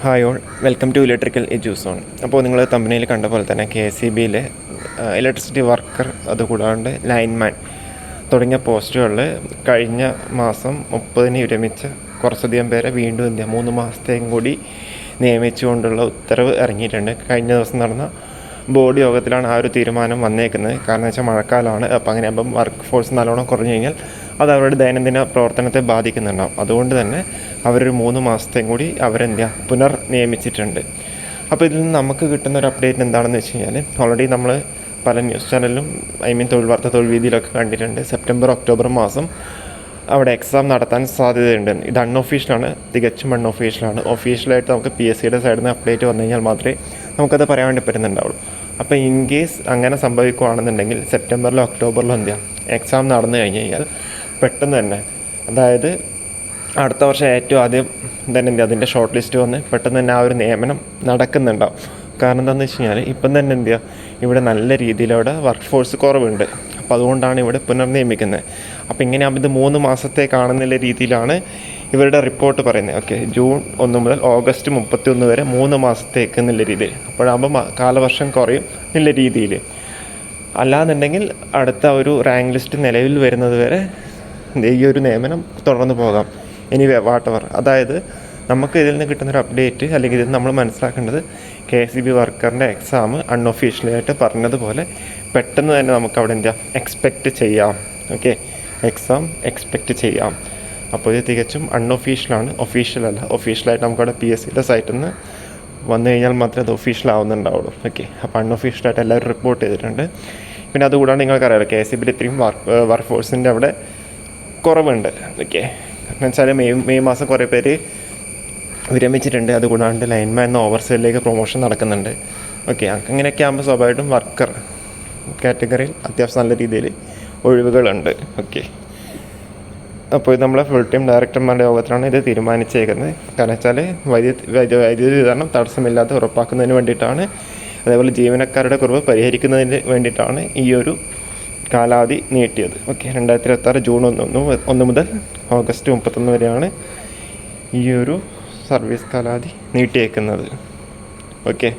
Hi all, welcome to electrical edu zone. അപ്പോൾ നിങ്ങൾ തമ്പനിയിൽ കണ്ട പോലെ തന്നെ KCBയിലെ ഇലക്ട്രിസിറ്റി വർക്കർ, അതുകൂടാണ്ട് ലൈൻമാൻ തുടങ്ങിയ പോസ്റ്റുകളിൽ കഴിഞ്ഞ മാസം 30-ന് വിരമിച്ച കുറച്ചധികം പേരെ വീണ്ടും 3 മാസത്തേക്കും കൂടി നിയമിച്ചുകൊണ്ടുള്ള ഉത്തരവ് ഇറങ്ങിയിട്ടുണ്ട്. കഴിഞ്ഞ ദിവസം നടന്ന ബോർഡ് യോഗത്തിലാണ് ആ ഒരു തീരുമാനം വന്നേക്കുന്നത്. കാരണം വെച്ചാൽ മഴക്കാലമാണ്. അപ്പോൾ അങ്ങനെ ആകുമ്പം വർക്ക് ഫോഴ്സ് നല്ലോണം കുറഞ്ഞു കഴിഞ്ഞാൽ അത് അവരുടെ ദൈനംദിന പ്രവർത്തനത്തെ ബാധിക്കുന്നുണ്ടാവും. അതുകൊണ്ട് തന്നെ അവരൊരു 3 മാസത്തേക്കും കൂടി പുനർ നിയമിച്ചിട്ടുണ്ട്. അപ്പോൾ ഇതിൽ നിന്ന് നമുക്ക് കിട്ടുന്ന ഒരു അപ്ഡേറ്റ് എന്താണെന്ന് വെച്ച് കഴിഞ്ഞാൽ, ഓൾറെഡി നമ്മൾ പല ന്യൂസ് ചാനലിലും തൊഴിൽ വാർത്ത, തൊഴിൽ വീതിയിലൊക്കെ കണ്ടിട്ടുണ്ട്. സെപ്റ്റംബർ ഒക്ടോബർ മാസം അവിടെ എക്സാം നടത്താൻ സാധ്യതയുണ്ട്. ഇത് അൺഒഫീഷ്യലാണ്, തികച്ചും അൺഒഫീഷ്യലാണ്. ഒഫീഷ്യലായിട്ട് നമുക്ക് PSCയുടെ സൈഡിൽ നിന്ന് അപ്ഡേറ്റ് വന്നു കഴിഞ്ഞാൽ മാത്രമേ നമുക്കത് പറയാൻ വേണ്ടി പറ്റുന്നുണ്ടാവുള്ളൂ. അപ്പോൾ ഇൻ കേസ് അങ്ങനെ സംഭവിക്കുകയാണെന്നുണ്ടെങ്കിൽ സെപ്റ്റംബറിലോ ഒക്ടോബറിലോ എക്സാം നടന്നു കഴിഞ്ഞ് കഴിഞ്ഞാൽ പെട്ടെന്ന് തന്നെ, അതായത് അടുത്ത വർഷം ഏറ്റവും ആദ്യം തന്നെ അതിൻ്റെ ഷോർട്ട് ലിസ്റ്റ് വന്ന് പെട്ടെന്ന് തന്നെ ആ ഒരു നിയമനം നടക്കുന്നുണ്ടാവും. കാരണം എന്താണെന്ന് വെച്ച് കഴിഞ്ഞാൽ ഇപ്പം തന്നെ ഇവിടെ നല്ല രീതിയിലവിടെ വർക്ക് ഫോഴ്സ് കുറവുണ്ട്. അപ്പോൾ അതുകൊണ്ടാണ് ഇവിടെ പുനർനിയമിക്കുന്നത്. അപ്പോൾ ഇങ്ങനെയാകുമ്പോൾ ഇത് 3 മാസത്തേക്കാണെന്നുള്ള രീതിയിലാണ് ഇവരുടെ റിപ്പോർട്ട് പറയുന്നത്. ഓക്കെ, ജൂൺ 1 മുതൽ ഓഗസ്റ്റ് 31 വരെ 3 മാസത്തേക്ക് എന്നുള്ള രീതിയിൽ. അപ്പോഴാകുമ്പോൾ കാലവർഷം കുറയും എന്നുള്ള രീതിയിൽ. അല്ലാന്നുണ്ടെങ്കിൽ അടുത്ത ഒരു റാങ്ക് ലിസ്റ്റ് നിലവിൽ വരുന്നത് വരെ ഈ ഒരു നിയമനം തുടർന്ന് പോകാം. എനിവേ വാട്ടെവർ, അതായത് നമുക്ക് ഇതിൽ നിന്ന് കിട്ടുന്നൊരു അപ്ഡേറ്റ്, അല്ലെങ്കിൽ ഇതിൽ നമ്മൾ മനസ്സിലാക്കേണ്ടത് KCB വർക്കറിൻ്റെ എക്സാം അൺഒഫീഷ്യലായിട്ട് പറഞ്ഞതുപോലെ പെട്ടെന്ന് തന്നെ നമുക്ക് അവിടെ എക്സ്പെക്റ്റ് ചെയ്യാം. ഓക്കെ, എക്സാം എക്സ്പെക്റ്റ് ചെയ്യാം. അപ്പോൾ ഇത് തികച്ചും അൺഒഫീഷ്യലാണ്, ഒഫീഷ്യലല്ല. ഒഫീഷ്യലായിട്ട് നമുക്കവിടെ PSCയുടെ സൈറ്റിൽ നിന്ന് വന്നു കഴിഞ്ഞാൽ മാത്രമേ അത് ഒഫീഷ്യൽ ആവുന്നുണ്ടാവുള്ളൂ. ഓക്കെ, അപ്പോൾ അൺഒഫീഷ്യലായിട്ട് എല്ലാവരും റിപ്പോർട്ട് ചെയ്തിട്ടുണ്ട്. പിന്നെ അതുകൂടാണ്ട് നിങ്ങൾക്കറിയാമല്ലോ, KCBയിൽ ഇത്രയും വർക്ക് ഫോഴ്സിൻ്റെ അവിടെ കുറവുണ്ട്. ഓക്കെ, എന്ന് വെച്ചാൽ മെയ് മാസം കുറേ പേര് വിരമിച്ചിട്ടുണ്ട്. അതുകൂടാണ്ട് ലൈൻമാൻ എന്ന ഓവർസീലിലേക്ക് പ്രൊമോഷൻ നടക്കുന്നുണ്ട്. ഓക്കെ, അങ്ങനെയൊക്കെ ആകുമ്പോൾ സ്വാഭാവികമായിട്ടും വർക്കർ കാറ്റഗറിയിൽ അത്യാവശ്യം നല്ല രീതിയിൽ ഒഴിവുകളുണ്ട്. ഓക്കെ, അപ്പോൾ ഇത് നമ്മളെ ഫുൾ ടൈം ഡയറക്ടർമാരുടെ യോഗത്തിലാണ് ഇത് തീരുമാനിച്ചേക്കുന്നത്. കാരണം വെച്ചാൽ വൈദ്യുതി വിതരണം തടസ്സമില്ലാതെ ഉറപ്പാക്കുന്നതിന് വേണ്ടിയിട്ടാണ്. അതേപോലെ ജീവനക്കാരുടെ കുറവ് പരിഹരിക്കുന്നതിന് വേണ്ടിയിട്ടാണ് ഈ ഒരു കാലാവധി നീട്ടിയത്. ഓക്കെ, 2026 ജൂൺ 1 മുതൽ ഓഗസ്റ്റ് 31 വരെയാണ് ഈ ഒരു സർവീസ് കാലാവധി നീട്ടിയേക്കുന്നത്. ഓക്കെ.